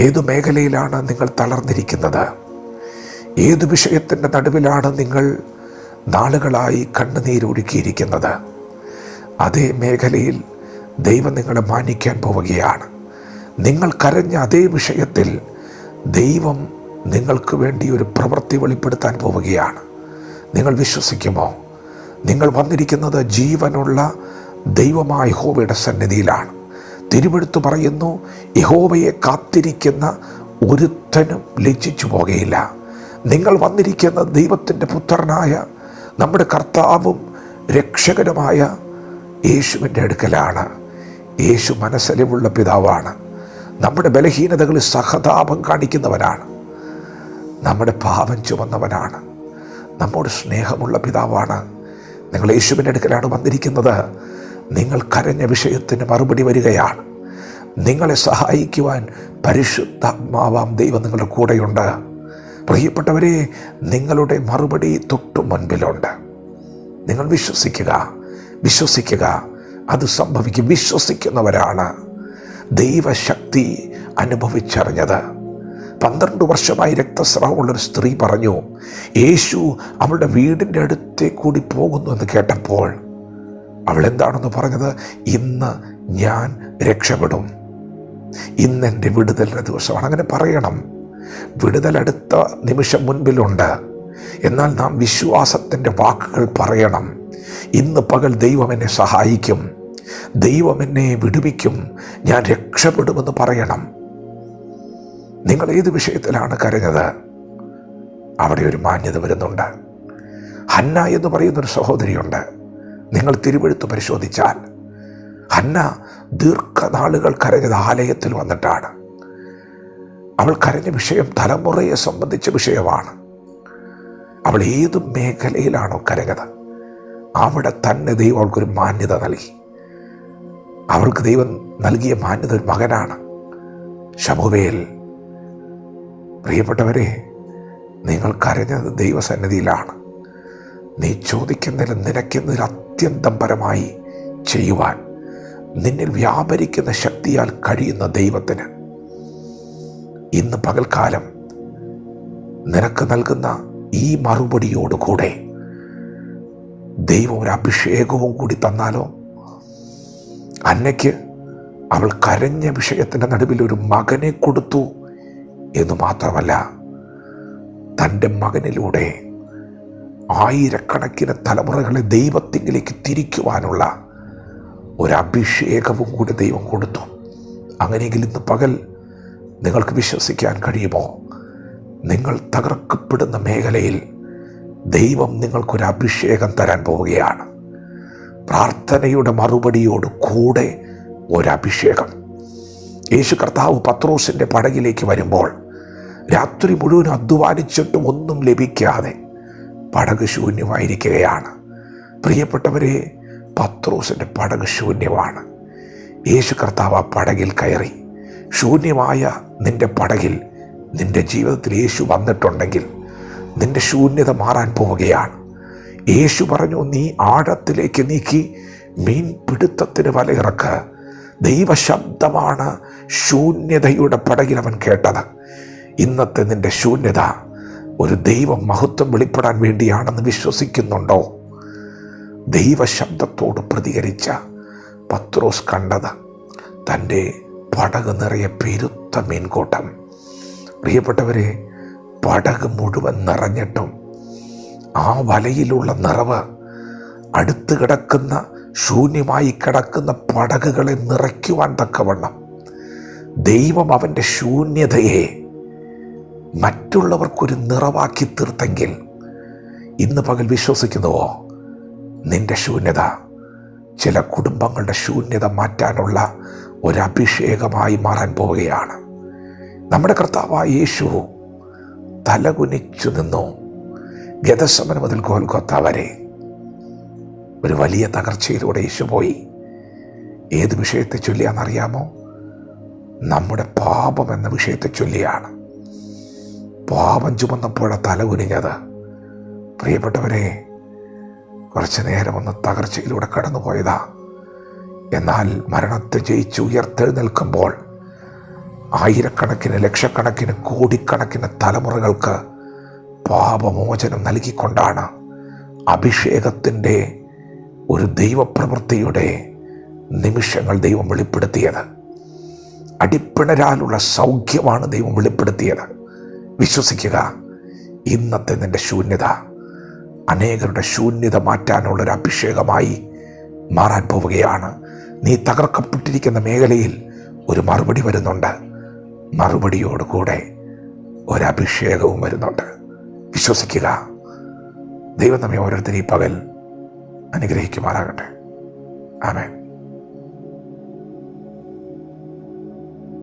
ഏതു മേഖലയിലാണ് നിങ്ങൾ തളർന്നിരിക്കുന്നത്? ഏതു വിഷയത്തിൻ്റെ നടുവിലാണ് നിങ്ങൾ നാളുകളായി കണ്ണുനീരൊഴുക്കിയിരിക്കുന്നത്? അതേ മേഖലയിൽ ദൈവം നിങ്ങളെ മാനിക്കാൻ പോവുകയാണ്. നിങ്ങൾ കരഞ്ഞ അതേ വിഷയത്തിൽ ദൈവം നിങ്ങൾക്ക് വേണ്ടി ഒരു പ്രവൃത്തി വെളിപ്പെടുത്താൻ പോവുകയാണ്. നിങ്ങൾ വിശ്വസിക്കുമോ? നിങ്ങൾ വന്നിരിക്കുന്നത് ജീവനുള്ള ദൈവമായ യഹോവയുടെ സന്നിധിയിലാണ്. തിരുവെടുത്ത് പറയുന്നു, യഹോവയെ കാത്തിരിക്കുന്ന ഒരുത്തനും ലജ്ജിച്ചു പോകുകയില്ല. നിങ്ങൾ വന്നിരിക്കുന്ന ദൈവത്തിൻ്റെ പുത്രനായ നമ്മുടെ കർത്താവും രക്ഷകനുമായ യേശുവിൻ്റെ അടുക്കലാണ്. യേശു മനസ്സലിവുള്ള പിതാവാണ്. നമ്മുടെ ബലഹീനതകളിൽ സഹതാപം കാണിക്കുന്നവനാണ്. നമ്മുടെ പാപം ചുമന്നവനാണ്. നമ്മോട് സ്നേഹമുള്ള പിതാവാണ്. നിങ്ങൾ യേശുവിൻ്റെ അടുക്കലാണ് വന്നിരിക്കുന്നത്. നിങ്ങൾ കരഞ്ഞ വിഷയത്തിന് മറുപടി വരികയാണ്. നിങ്ങളെ സഹായിക്കുവാൻ പരിശുദ്ധാത്മാവാം ദൈവം നിങ്ങളുടെ കൂടെയുണ്ട്. പ്രിയപ്പെട്ടവരെ, നിങ്ങളുടെ മറുപടി തൊട്ടു മുൻപിലുണ്ട്. നിങ്ങൾ വിശ്വസിക്കുക, അത് സംഭവിക്കും. വിശ്വസിക്കുന്നവരാണ് ദൈവശക്തി അനുഭവിച്ചറിഞ്ഞത്. 12 വർഷമായി രക്തസ്രാവമുള്ളൊരു സ്ത്രീ പറഞ്ഞു, യേശു അവളുടെ വീടിൻ്റെ അടുത്തേ കൂടി പോകുന്നു എന്ന് കേട്ടപ്പോൾ അവൾ എന്താണെന്ന് പറഞ്ഞത്? ഇന്ന് ഞാൻ രക്ഷപ്പെടും, ഇന്നെൻ്റെ വിടുതലിൻ്റെ ദിവസമാണ്. അങ്ങനെ പറയണം. വിടുതൽ അടുത്ത നിമിഷം മുൻപിലുണ്ട്. എന്നാൽ നാം വിശ്വാസത്തിൻ്റെ വാക്കുകൾ പറയണം. ഇന്ന് പകൽ ദൈവം എന്നെ സഹായിക്കും, ദൈവം എന്നെ വിടുവിക്കും, ഞാൻ രക്ഷപ്പെടുമെന്ന് പറയണം. നിങ്ങൾ ഏത് വിഷയത്തിലാണ് കരഞ്ഞത്? അവിടെ ഒരു മാന്യത വരുന്നുണ്ട്. ഹന്ന എന്ന് പറയുന്നൊരു സഹോദരിയുണ്ട്. നിങ്ങൾ തിരുവെഴുത്ത് പരിശോധിച്ചാൽ ഹന്ന ദീർഘനാളുകൾ കരഞ്ഞത് ആലയത്തിൽ വന്നിട്ടാണ്. അവൾ കരഞ്ഞ വിഷയം തലമുറയെ സംബന്ധിച്ച വിഷയമാണ്. അവൾ ഏത് മേഖലയിലാണോ കരഞ്ഞത് അവിടെ തന്നെ ദൈവം അവൾക്കൊരു മാന്യത നൽകി. അവൾക്ക് ദൈവം നൽകിയ മാന്യത ഒരു മകനാണ്, ശമൂവേൽ. പ്രിയപ്പെട്ടവരെ, നിങ്ങൾ കരഞ്ഞത് ദൈവസന്നിധിയിലാണ്. നീ ചോദിക്കുന്നതിലും നിനക്കുന്നതിൽ അത്യന്തം പരമായി ചെയ്യുവാൻ നിന്നിൽ വ്യാപരിക്കുന്ന ശക്തിയാൽ കഴിയുന്ന ദൈവത്തിന് ഇന്ന് പകൽക്കാലം നിനക്ക് നൽകുന്ന ഈ മറുപടിയോടുകൂടെ ദൈവം ഒരു അഭിഷേകവും കൂടി തന്നാലോ? അന്നയ്ക്ക് അവൾ കരഞ്ഞ വിഷയത്തിൻ്റെ നടുവിൽ ഒരു മകനെ കൊടുത്തു എന്ന് മാത്രമല്ല, തൻ്റെ മകനിലൂടെ ആയിരക്കണക്കിന് തലമുറകളെ ദൈവത്തിങ്കിലേക്ക് തിരിക്കുവാനുള്ള ഒരു അഭിഷേകവും കൂടി ദൈവം കൊടുത്തു. അങ്ങനെയെങ്കിൽ ഇന്ന് പകൽ നിങ്ങൾക്ക് വിശ്വസിക്കാൻ കഴിയുമോ? നിങ്ങൾ തകർക്കപ്പെടുന്ന മേഖലയിൽ ദൈവം നിങ്ങൾക്കൊരു അഭിഷേകം തരാൻ പോവുകയാണ്. പ്രാർത്ഥനയുടെ മറുപടിയോട് കൂടെ ഒരഭിഷേകം. യേശു കർത്താവ് പത്രോസിൻ്റെ പടകിലേക്ക് വരുമ്പോൾ രാത്രി മുഴുവൻ അധ്വാനിച്ചിട്ടും ഒന്നും ലഭിക്കാതെ പടക് ശൂന്യമായിരിക്കുകയാണ്. പ്രിയപ്പെട്ടവരെ, പത്രോസിൻ്റെ പടക് ശൂന്യമാണ്. യേശു കർത്താവ് ആ പടകിൽ കയറി. ശൂന്യമായ നിൻ്റെ പടകിൽ നിൻ്റെ ജീവിതത്തിൽ യേശു വന്നിട്ടുണ്ടെങ്കിൽ നിൻ്റെ ശൂന്യത മാറാൻ പോവുകയാണ്. യേശു പറഞ്ഞു, നീ ആഴത്തിലേക്ക് നീക്കി മീൻ പിടുത്തത്തിന് വലയിറക്ക്. ദൈവശബ്ദമാണ് ശൂന്യതയുടെ പടകിൽ അവൻ കേട്ടത്. ഇന്നത്തെ നിൻ്റെ ശൂന്യത ഒരു ദൈവ മഹത്വം വെളിപ്പെടാൻ വേണ്ടിയാണെന്ന് വിശ്വസിക്കുന്നുണ്ടോ? ദൈവശബ്ദത്തോട് പ്രതികരിച്ച പത്രോസ് കണ്ടത് തൻ്റെ പടക് നിറയെ പെരുത്ത മീൻകൂട്ടം. പ്രിയപ്പെട്ടവരെ, പടക് മുഴുവൻ നിറഞ്ഞിട്ടും ആ വലയിലുള്ള നിറവ് അടുത്ത് കിടക്കുന്ന ശൂന്യമായി കിടക്കുന്ന പടകുകളെ നിറയ്ക്കുവാൻ തക്കവണ്ണം ദൈവം അവൻ്റെ ശൂന്യതയെ മറ്റുള്ളവർക്കൊരു നിറവാക്കി തീർത്തെങ്കിൽ ഇന്ന് പകൽ വിശ്വസിക്കുന്നുവോ? നിൻ്റെ ശൂന്യത ചില കുടുംബങ്ങളുടെ ശൂന്യത മാറ്റാനുള്ള ഒരഭിഷേകമായി മാറാൻ പോവുകയാണ്. നമ്മുടെ കർത്താവായ യേശു തലകുനിച്ചു നിന്നു. ഗെത്സമന മുതൽ ഗോൽഗോത്ത വരെ ഒരു വലിയ തകർച്ചയിലൂടെ യേശു പോയി. ഏത് വിഷയത്തെ ചൊല്ലിയാണെന്നറിയാമോ? നമ്മുടെ പാപം എന്ന വിഷയത്തെ ചൊല്ലിയാണ്. പാപം ചുമന്നപ്പോഴാണ് തലകുനിഞ്ഞത്. പ്രിയപ്പെട്ടവരെ, കുറച്ചു നേരം ഒന്ന് തകർച്ചയിലൂടെ കടന്നുപോയതാ. എന്നാൽ മരണത്തെ ജയിച്ച് ഉയർത്തെഴുന്നേൽക്കുമ്പോൾ ആയിരക്കണക്കിന്, ലക്ഷക്കണക്കിന്, കോടിക്കണക്കിന് തലമുറകൾക്ക് പാപമോചനം നൽകിക്കൊണ്ടാണ് അഭിഷേകത്തിൻ്റെ ഒരു ദൈവപ്രവൃത്തിയുടെ നിമിഷങ്ങൾ ദൈവം വെളിപ്പെടുത്തിയത്. അടിപ്പിണരാലുള്ള സൗഖ്യമാണ് ദൈവം വെളിപ്പെടുത്തിയത്. വിശ്വസിക്കുക, ഇന്നത്തെ നിൻ്റെ ശൂന്യത അനേകരുടെ ശൂന്യത മാറ്റാനുള്ളൊരു അഭിഷേകമായി മാറാൻ പോവുകയാണ്. നീ തകർക്കപ്പെട്ടിരിക്കുന്ന മേഖലയിൽ ഒരു മറുപടി വരുന്നുണ്ട്. മറുപടിയോടുകൂടെ ഒരഭിഷേകവും വരുന്നുണ്ട്. വിശ്വസിക്കുക. ദൈവം നമ്മെ ഓരോരുത്തരും ഈ പകൽ അനുഗ്രഹിക്കുമാറാകട്ടെ. ആമേൻ.